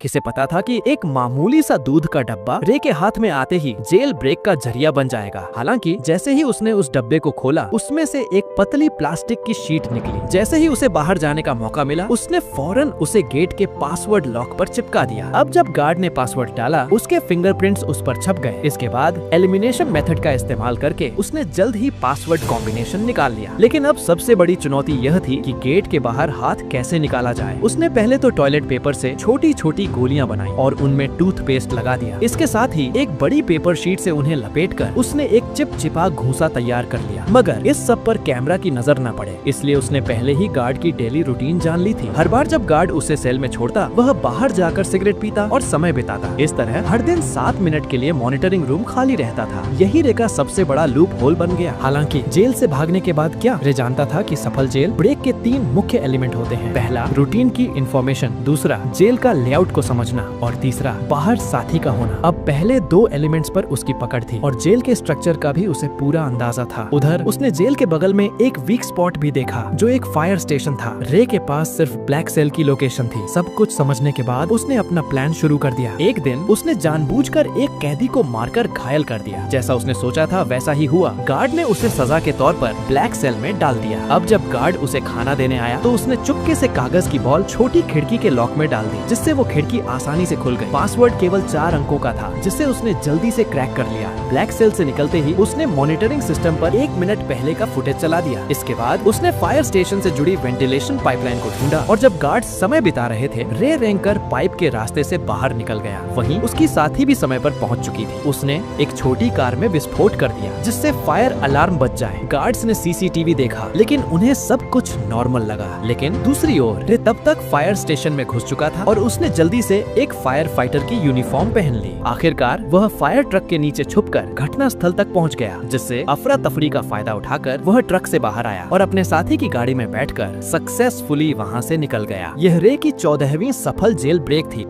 किसे पता था कि एक मामूली सा दूध का डब्बा रे के हाथ में आते ही जेल ब्रेक का जरिया बन जाएगा। हालांकि जैसे ही उसने उस डब्बे को खोला, उसमें से एक पतली प्लास्टिक की शीट निकली। जैसे ही उसे बाहर जाने का मौका मिला, उसने फौरन उसे गेट के पासवर्ड लॉक पर चिपका दिया। अब जब गार्ड ने पासवर्ड डाला, उसके फिंगरप्रिंट्स उस पर छप गए। इसके बाद एलिमिनेशन मेथड का इस्तेमाल करके उसने जल्द ही पासवर्ड कॉम्बिनेशन निकाल लिया। लेकिन अब सबसे बड़ी चुनौती यह थी कि गेट के बाहर हाथ कैसे निकाला जाए। उसने पहले तो टॉयलेट पेपर से छोटी छोटी गोलियां बनाई और उनमें टूथपेस्ट लगा दिया। इसके साथ ही एक बड़ी पेपर शीट से उन्हें लपेटकर उसने एक चिपचिपा घूंसा तैयार कर लिया। मगर इस सब पर कैमरा की नजर न पड़े, इसलिए उसने पहले ही गार्ड की डेली रूटीन जान ली थी। हर बार जब गार्ड उसे सेल में छोड़ता, वह बाहर जाकर सिगरेट पीता और समय बिताता। इस तरह हर दिन 7 मिनट के लिए मॉनिटरिंग रूम खाली रहता था। यही रे का सबसे बड़ा लूप होल बन गया। हालांकि जेल से भागने के बाद क्या, रे जानता था कि सफल जेल ब्रेक के 3 मुख्य एलिमेंट होते हैं। पहला, रूटीन की इंफॉर्मेशन, दूसरा जेल का लेआउट को समझना और तीसरा बाहर साथी का होना। अब पहले 2 एलिमेंट्स पर उसकी पकड़ थी और जेल के स्ट्रक्चर का भी उसे पूरा अंदाजा था। उधर उसने जेल के बगल में एक वीक स्पॉट भी देखा, जो एक फायर स्टेशन था। रे के पास सिर्फ ब्लैक सेल की लोकेशन थी। सब कुछ समझने के बाद उसने अपना प्लान शुरू कर दिया। एक दिन उसने जानबूझकर एक कैदी को मारकर घायल कर दिया। जैसा उसने सोचा था वैसा ही हुआ। गार्ड ने उसे सजा के तौर पर ब्लैक सेल में डाल दिया। अब जब गार्ड उसे खाना देने आया, तो उसने चुपके से कागज की बॉल छोटी खिड़की के लॉक में डाल दी, जिससे वो खिड़की आसानी से खुल गई। पासवर्ड केवल 4 अंकों का था, जिसे उसने जल्दी से क्रैक कर लिया। ब्लैक सेल से निकलते ही उसने मॉनिटरिंग सिस्टम पर 1 मिनट पहले का फुटेज चला दिया। इसके बाद उसने फायर स्टेशन से जुड़ी वेंटिलेशन पाइपलाइन को ढूंढा और जब गार्ड समय बिता रहे थे, रे रेंकर पाइप के रास्ते से बाहर निकल गया। वहीं उसकी साथी भी समय पर पहुंच चुकी थी। उसने एक छोटी कार में विस्फोट कर दिया, जिससे फायर अलार्म बज जाए। गार्ड्स ने सीसीटीवी देखा, लेकिन उन्हें सब कुछ नॉर्मल लगा। लेकिन दूसरी ओर रे तब तक फायर स्टेशन में घुस चुका था और उसने जल्दी से एक फायर फाइटर की यूनिफॉर्म पहन ली। आखिरकार वह फायर ट्रक के नीचे छुपकर घटना स्थल तक पहुंच गया, जिससे अफरा तफरी का फायदा उठाकर वह ट्रक से बाहर आया और अपने साथी की गाड़ी में बैठकर सक्सेसफुली वहां से निकल गया। यह रे की 14वीं सफल जेल ब्रेक थी,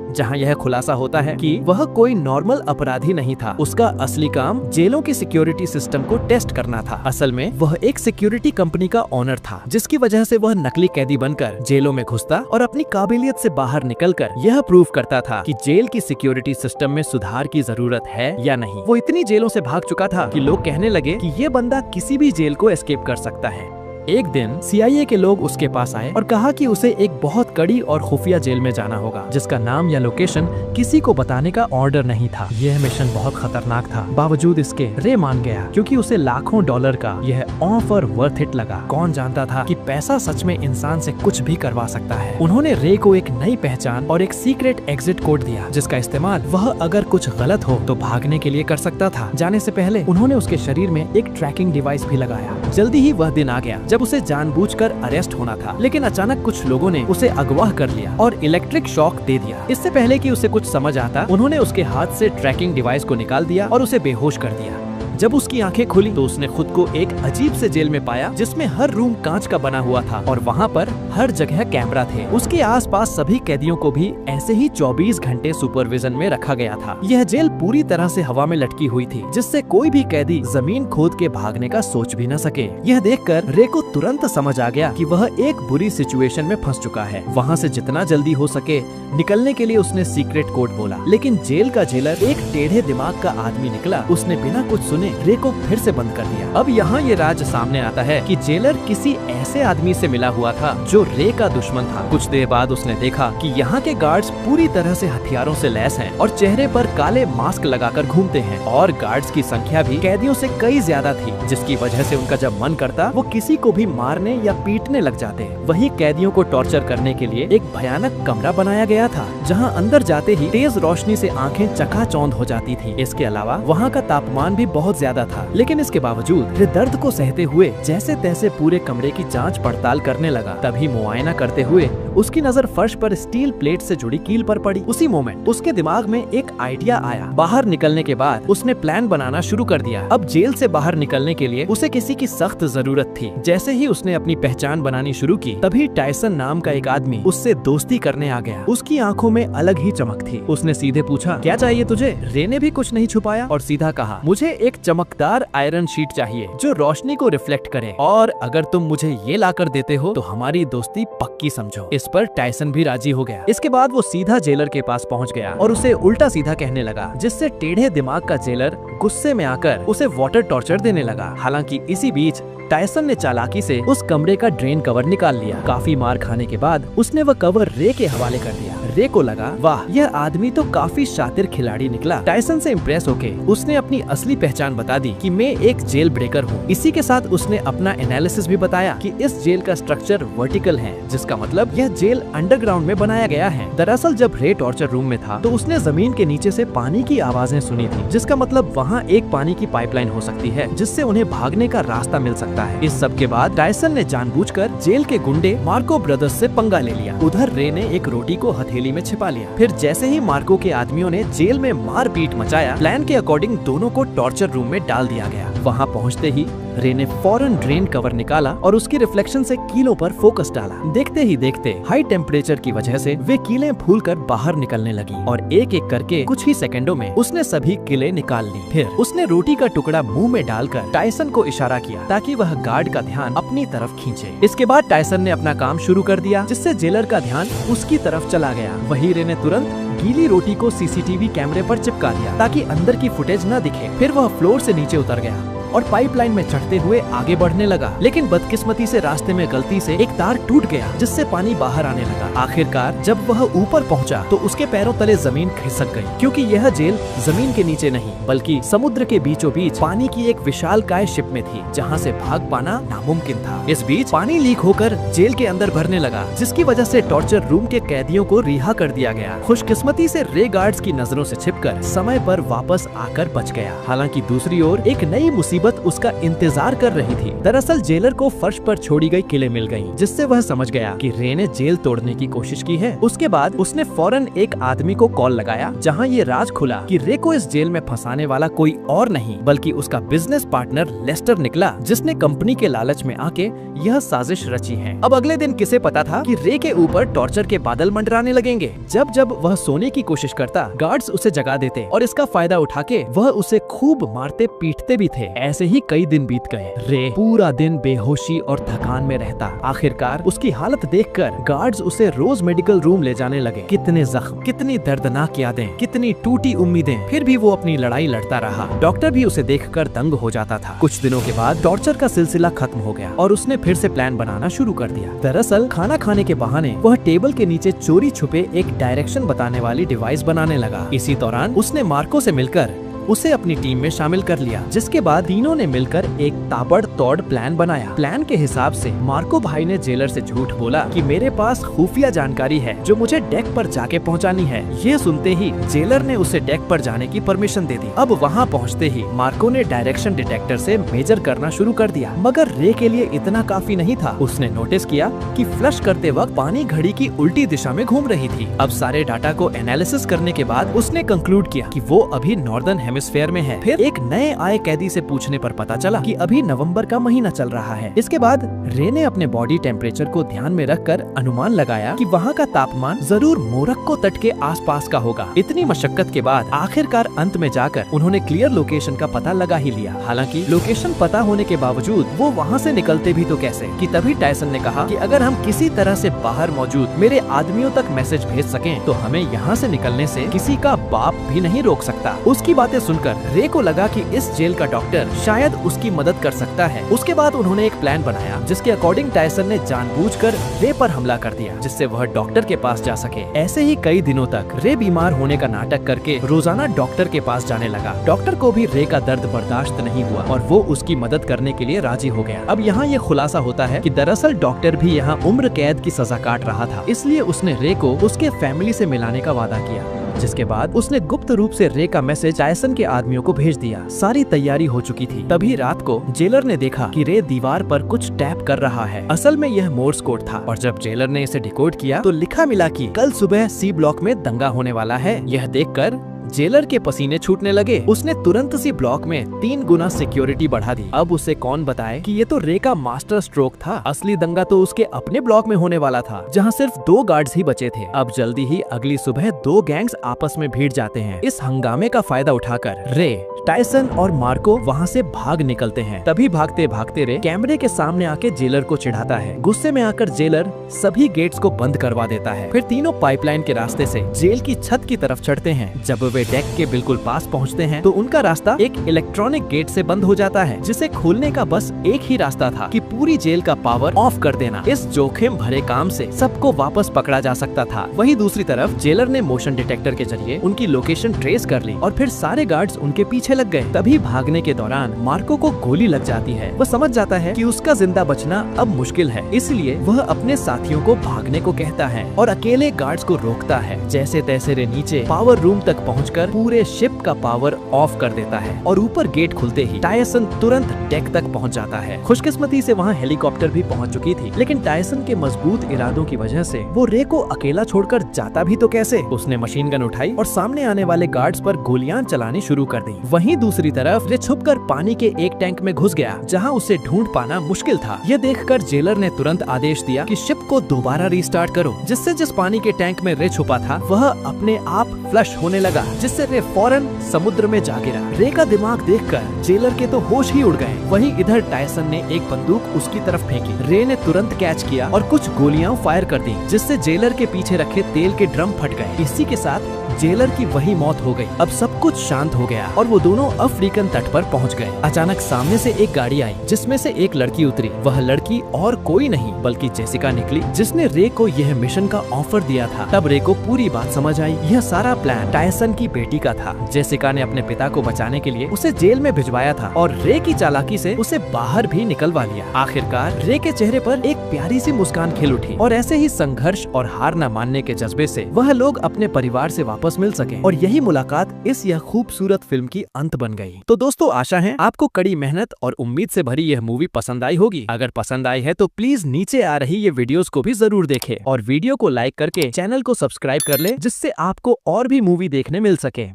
जहां यह खुलासा होता है कि वह कोई नॉर्मल अपराधी नहीं था। उसका असली काम जेलों की सिक्योरिटी सिस्टम को टेस्ट करना था। असल में वह एक सिक्योरिटी कंपनी का ओनर था, जिसकी वजह से वह नकली कैदी बनकर जेलों में घुसता और अपनी काबिलियत से बाहर निकलकर यह प्रूव करता था कि जेल की सिक्योरिटी सिस्टम में सुधार की जरूरत है या नहीं। वो इतनी जेलों से भाग चुका था कि लोग कहने लगे कि ये बंदा किसी भी जेल को एस्केप कर सकता है। एक दिन CIA के लोग उसके पास आए और कहा कि उसे एक बहुत कड़ी और खुफिया जेल में जाना होगा, जिसका नाम या लोकेशन किसी को बताने का ऑर्डर नहीं था। यह मिशन बहुत खतरनाक था। बावजूद इसके रे मान गया, क्योंकि उसे लाखों डॉलर का यह ऑफर वर्थ इट लगा। कौन जानता था कि पैसा सच में इंसान से कुछ भी करवा सकता है। उन्होंने रे को एक नई पहचान और एक सीक्रेट एग्जिट कोड दिया, जिसका इस्तेमाल वह अगर कुछ गलत हो तो भागने के लिए कर सकता था। जाने से पहले उन्होंने उसके शरीर में एक ट्रैकिंग डिवाइस भी लगाया। जल्दी ही वह दिन आ गया जब उसे जानबूझकर अरेस्ट होना था, लेकिन अचानक कुछ लोगों ने उसे अगवा कर लिया और इलेक्ट्रिक शॉक दे दिया। इससे पहले कि उसे कुछ समझ आता, उन्होंने उसके हाथ से ट्रैकिंग डिवाइस को निकाल दिया और उसे बेहोश कर दिया। जब उसकी आंखें खुली तो उसने खुद को एक अजीब से जेल में पाया, जिसमें हर रूम कांच का बना हुआ था और वहाँ पर हर जगह कैमरा थे। उसके आसपास सभी कैदियों को भी ऐसे ही 24 घंटे सुपरविजन में रखा गया था। यह जेल पूरी तरह से हवा में लटकी हुई थी, जिससे कोई भी कैदी जमीन खोद के भागने का सोच भी न सके। यह देखकर रे को तुरंत समझ आ गया कि वह एक बुरी सिचुएशन में फंस चुका है। वहाँ से जितना जल्दी हो सके निकलने के लिए उसने सीक्रेट कोड बोला, लेकिन जेल का जेलर एक टेढ़े दिमाग का आदमी निकला। उसने बिना कुछ सुने रे को फिर से बंद कर दिया। अब यहाँ ये राज सामने आता है कि जेलर किसी ऐसे आदमी से मिला हुआ था जो रे का दुश्मन था। कुछ देर बाद उसने देखा कि यहाँ के गार्ड्स पूरी तरह से हथियारों से लैस हैं और चेहरे पर काले मास्क लगाकर घूमते हैं, और गार्ड्स की संख्या भी कैदियों से कई ज्यादा थी, जिसकी वजह से उनका जब मन करता वो किसी को भी मारने या पीटने लग जाते। वहीं कैदियों को टॉर्चर करने के लिए एक भयानक कमरा बनाया गया था, जहाँ अंदर जाते ही तेज रोशनी से आंखें चकाचौंध हो जाती थी। इसके अलावा वहाँ का तापमान भी बहुत ज्यादा था, लेकिन इसके बावजूद वे दर्द को सहते हुए जैसे तैसे पूरे कमरे की जांच पड़ताल करने लगा। तभी मुआयना करते हुए उसकी नजर फर्श पर स्टील प्लेट से जुड़ी कील पर पड़ी। उसी मोमेंट उसके दिमाग में एक आइडिया आया। बाहर निकलने के बाद उसने प्लान बनाना शुरू कर दिया। अब जेल से बाहर निकलने के लिए उसे किसी की सख्त जरूरत थी। जैसे ही उसने अपनी पहचान बनानी शुरू की, तभी टायसन नाम का एक आदमी उससे दोस्ती करने आ गया। उसकी आंखों में अलग ही चमक थी। उसने सीधे पूछा, क्या चाहिए तुझे? रे ने भी कुछ नहीं छुपाया और सीधा कहा, मुझे एक चमकदार आयरन शीट चाहिए जो रोशनी को रिफ्लेक्ट करे, और अगर तुम मुझे ये लाकर देते हो तो हमारी दोस्ती पक्की समझो। इस पर टायसन भी राजी हो गया। इसके बाद वो सीधा जेलर के पास पहुंच गया और उसे उल्टा सीधा कहने लगा, जिससे टेढ़े दिमाग का जेलर गुस्से में आकर उसे वाटर टॉर्चर देने लगा। हालांकि इसी बीच टायसन ने चालाकी से उस कमरे का ड्रेन कवर निकाल लिया। काफी मार खाने के बाद उसने वह कवर रे के हवाले कर दिया। रे को लगा, वाह, यह आदमी तो काफी शातिर खिलाड़ी निकला। टायसन से इम्प्रेस होके उसने अपनी असली पहचान बता दी कि मैं एक जेल ब्रेकर हूँ। इसी के साथ उसने अपना एनालिसिस भी बताया कि इस जेल का स्ट्रक्चर वर्टिकल है, जिसका मतलब यह जेल अंडरग्राउंड में बनाया गया है। दरअसल जब रे टॉर्चर रूम में था तो उसने जमीन के नीचे से पानी की आवाजें सुनी थी, जिसका मतलब वहाँ एक पानी की पाइपलाइन हो सकती है जिससे उन्हें भागने का रास्ता मिल सकता है। इस सब के बाद टायसन ने जानबूझकर जेल के गुंडे मार्को ब्रदर्स से पंगा ले लिया। उधर रे ने एक रोटी को हथेली में छिपा लिया। फिर जैसे ही मार्को के आदमियों ने जेल में मारपीट मचाया, प्लान के अकॉर्डिंग दोनों को टॉर्चर रूम में डाल दिया गया। वहाँ पहुँचते ही रे ने फौरन ड्रेन कवर निकाला और उसकी रिफ्लेक्शन से कीलों पर फोकस डाला। देखते ही देखते हाई टेम्परेचर की वजह से वे कीलें फूलकर बाहर निकलने लगी और एक एक करके कुछ ही सेकंडों में उसने सभी कीलें निकाल ली। फिर उसने रोटी का टुकड़ा मुंह में डालकर टायसन को इशारा किया ताकि वह गार्ड का ध्यान अपनी तरफ खींचे। इसके बाद टायसन ने अपना काम शुरू कर दिया, जिससे जेलर का ध्यान उसकी तरफ चला गया। वही रे ने तुरंत गीली रोटी को सीसीटीवी कैमरे पर चिपका दिया ताकि अंदर की फुटेज न दिखे। फिर वह फ्लोर से नीचे उतर गया और पाइपलाइन में चढ़ते हुए आगे बढ़ने लगा, लेकिन बदकिस्मती से रास्ते में गलती से एक तार टूट गया, जिससे पानी बाहर आने लगा। आखिरकार जब वह ऊपर पहुंचा तो उसके पैरों तले जमीन खिसक गई, क्योंकि यह जेल जमीन के नीचे नहीं बल्कि समुद्र के बीचों बीच पानी की एक विशालकाय शिप में थी, जहां से भाग पाना नामुमकिन था। इस बीच पानी लीक होकर जेल के अंदर भरने लगा, जिसकी वजह से टॉर्चर रूम के कैदियों को रिहा कर दिया गया। खुशकिस्मती से रे गार्ड्स की नजरों से छिपकर समय पर वापस आकर बच गया। हालांकि दूसरी ओर एक नई मुसीबत उसका इंतजार कर रही थी। दरअसल जेलर को फर्श पर छोड़ी गई किलें मिल गईं, जिससे वह समझ गया कि रे ने जेल तोड़ने की कोशिश की है। उसके बाद उसने फौरन एक आदमी को कॉल लगाया, जहां ये राज खुला कि रे को इस जेल में फंसाने वाला कोई और नहीं बल्कि उसका बिजनेस पार्टनर लेस्टर निकला, जिसने कंपनी के लालच में आके यह साजिश रची है। अब अगले दिन किसे पता था कि रे के ऊपर टॉर्चर के बादल मंडराने लगेंगे। जब जब वह सोने की कोशिश करता, गार्ड्स उसे जगा देते और इसका फायदा उठा के वह उसे खूब मारते पीटते भी थे। ऐसे ही कई दिन बीत गए। रे पूरा दिन बेहोशी और थकान में रहता। आखिरकार उसकी हालत देखकर गार्ड्स उसे रोज मेडिकल रूम ले जाने लगे। कितने जख्म, कितनी दर्दनाक यादें, कितनी टूटी उम्मीदें, फिर भी वो अपनी लड़ाई लड़ता रहा। डॉक्टर भी उसे देखकर दंग हो जाता था। कुछ दिनों के बाद टॉर्चर का सिलसिला खत्म हो गया और उसने फिर से प्लान बनाना शुरू कर दिया। दरअसल खाना खाने के बहाने वह टेबल के नीचे चोरी छुपे एक डायरेक्शन बताने वाली डिवाइस बनाने लगा। इसी दौरान उसने मार्को से मिलकर उसे अपनी टीम में शामिल कर लिया, जिसके बाद तीनों ने मिलकर एक ताबड़तोड़ प्लान बनाया। प्लान के हिसाब से मार्को भाई ने जेलर से झूठ बोला कि मेरे पास खुफिया जानकारी है जो मुझे डेक पर जाके पहुंचानी है। ये सुनते ही जेलर ने उसे डेक पर जाने की परमिशन दे दी। अब वहां पहुंचते ही मार्को ने डायरेक्शन डिटेक्टर से मेजर करना शुरू कर दिया, मगर रे के लिए इतना काफी नहीं था। उसने नोटिस किया कि फ्लश करते वक्त पानी घड़ी की उल्टी दिशा में घूम रही थी। अब सारे डाटा को एनालिसिस करने के बाद उसने कंक्लूड किया कि वो अभी नॉर्दर्न हेमिस्फीयर में है। फिर एक नए आए कैदी से पूछने पर पता चला कि अभी नवंबर का महीना चल रहा है। इसके बाद रे ने अपने बॉडी टेम्परेचर को ध्यान में रखकर अनुमान लगाया कि वहाँ का तापमान जरूर मोरक्को तट के आसपास का होगा। इतनी मशक्कत के बाद आखिरकार अंत में जाकर उन्होंने क्लियर लोकेशन का पता लगा ही लिया। हालांकि लोकेशन पता होने के बावजूद वो वहाँ से निकलते भी तो कैसे, कि तभी टायसन ने कहा कि अगर हम किसी तरह से बाहर मौजूद मेरे आदमियों तक मैसेज भेज सकें तो हमें यहाँ से निकलने से किसी का बाप भी नहीं रोक सकता। उसकी बातें सुनकर रे को लगा कि इस जेल का डॉक्टर शायद उसकी मदद कर सकता है। उसके बाद उन्होंने एक प्लान बनाया जिसके अकॉर्डिंग टायसन ने जानबूझकर रे पर हमला कर दिया, जिससे वह डॉक्टर के पास जा सके। ऐसे ही कई दिनों तक रे बीमार होने का नाटक करके रोजाना डॉक्टर के पास जाने लगा। डॉक्टर को भी रे का दर्द बर्दाश्त नहीं हुआ और वो उसकी मदद करने के लिए राजी हो गया। अब यहाँ ये खुलासा होता है कि दरअसल डॉक्टर भी यहाँ उम्र कैद की सजा काट रहा था, इसलिए उसने रे को उसके फैमिली से मिलाने का वादा किया। जिसके बाद उसने गुप्त रूप से रे का मैसेज टायसन के आदमियों को भेज दिया। सारी तैयारी हो चुकी थी। तभी रात को जेलर ने देखा कि रे दीवार पर कुछ टैप कर रहा है। असल में यह मोर्स कोड था और जब जेलर ने इसे डिकोड किया तो लिखा मिला कि कल सुबह सी ब्लॉक में दंगा होने वाला है। यह देखकर जेलर के पसीने छूटने लगे। उसने तुरंत सी ब्लॉक में 3 गुना सिक्योरिटी बढ़ा दी। अब उसे कौन बताए कि ये तो रे का मास्टर स्ट्रोक था। असली दंगा तो उसके अपने ब्लॉक में होने वाला था, जहाँ सिर्फ 2 गार्ड्स ही बचे थे। अब जल्दी ही अगली सुबह 2 गैंग्स आपस में भिड़ जाते हैं। इस हंगामे का फायदा उठाकर रे, टायसन और मार्को वहाँ से भाग निकलते हैं। तभी भागते भागते रे कैमरे के सामने आके जेलर को चिढ़ाता है। गुस्से में आकर जेलर सभी गेट्स को बंद करवा देता है। फिर तीनों पाइपलाइन के रास्ते से जेल की छत की तरफ चढ़ते हैं। जब वे डेक के बिल्कुल पास पहुँचते हैं तो उनका रास्ता एक इलेक्ट्रॉनिक गेट से बंद हो जाता है, जिसे खोलने का बस एक ही रास्ता था कि पूरी जेल का पावर ऑफ कर देना। इस जोखिम भरे काम से सबको वापस पकड़ा जा सकता था। वहीं दूसरी तरफ जेलर ने मोशन डिटेक्टर के जरिए उनकी लोकेशन ट्रेस कर ली और फिर सारे गार्ड्स उनके पीछे लग गए। तभी भागने के दौरान मार्को को गोली लग जाती है। वह समझ जाता है कि उसका जिंदा बचना अब मुश्किल है, इसलिए वह अपने साथियों को भागने को कहता है और अकेले गार्ड्स को रोकता है। जैसे तैसे रे नीचे पावर रूम तक पहुंचकर पूरे शिप का पावर ऑफ कर देता है और ऊपर गेट खुलते ही टायसन तुरंत डेक तक पहुंच जाता है। खुशकिस्मती से वहां हेलीकॉप्टर भी पहुंच चुकी थी, लेकिन टायसन के मजबूत इरादों की वजह से वो रे को अकेला छोड़कर जाता भी तो कैसे। उसने मशीन गन उठाई और सामने आने वाले गार्ड्स पर गोलियां चलानी शुरू कर दी। वहीं दूसरी तरफ रे छुपकर पानी के एक टैंक में घुस गया, जहां उसे ढूंढ पाना मुश्किल था। यह देखकर जेलर ने तुरंत आदेश दिया कि शिप को दोबारा रिस्टार्ट करो, जिससे जिस पानी के टैंक में रे छुपा था वह अपने आप फ्लश होने लगा, जिससे रे फौरन समुद्र में जा गिरा। रे का दिमाग देखकर जेलर के तो होश ही उड़ गए। वहीं इधर टायसन ने एक बंदूक उसकी तरफ फेंकी। रे ने तुरंत कैच किया और कुछ गोलियां फायर कर दी, जिससे जेलर के पीछे रखे तेल के ड्रम फट गए। इसी के साथ जेलर की वही मौत हो गई। अब सब कुछ शांत हो गया और वो दोनों अफ्रीकन तट पर पहुंच गए। अचानक सामने से एक गाड़ी आई, जिसमें से एक लड़की उतरी। वह लड़की और कोई नहीं बल्कि जेसिका निकली, जिसने रे को यह मिशन का ऑफर दिया था। तब रे को पूरी बात समझ आई। यह सारा प्लान टायसन की बेटी का था। जेसिका ने अपने पिता को बचाने के लिए उसे जेल में भिजवाया था और रे की चालाकी से उसे बाहर भी निकलवा लिया। आखिरकार रे के चेहरे पर एक प्यारी सी मुस्कान खिल उठी और ऐसे ही संघर्ष और हार न मानने के जज्बे से वह लोग अपने परिवार से वापस मिल सके। और यही मुलाकात इस यह खूबसूरत फिल्म की अंत बन गई। तो दोस्तों, आशा है आपको कड़ी मेहनत और उम्मीद से भरी यह मूवी पसंद आई होगी। अगर पसंद आई है तो प्लीज नीचे आ रही ये वीडियोस को भी जरूर देखें और वीडियो को लाइक करके चैनल को सब्सक्राइब कर ले, जिससे आपको और भी मूवी देखने मिल सके।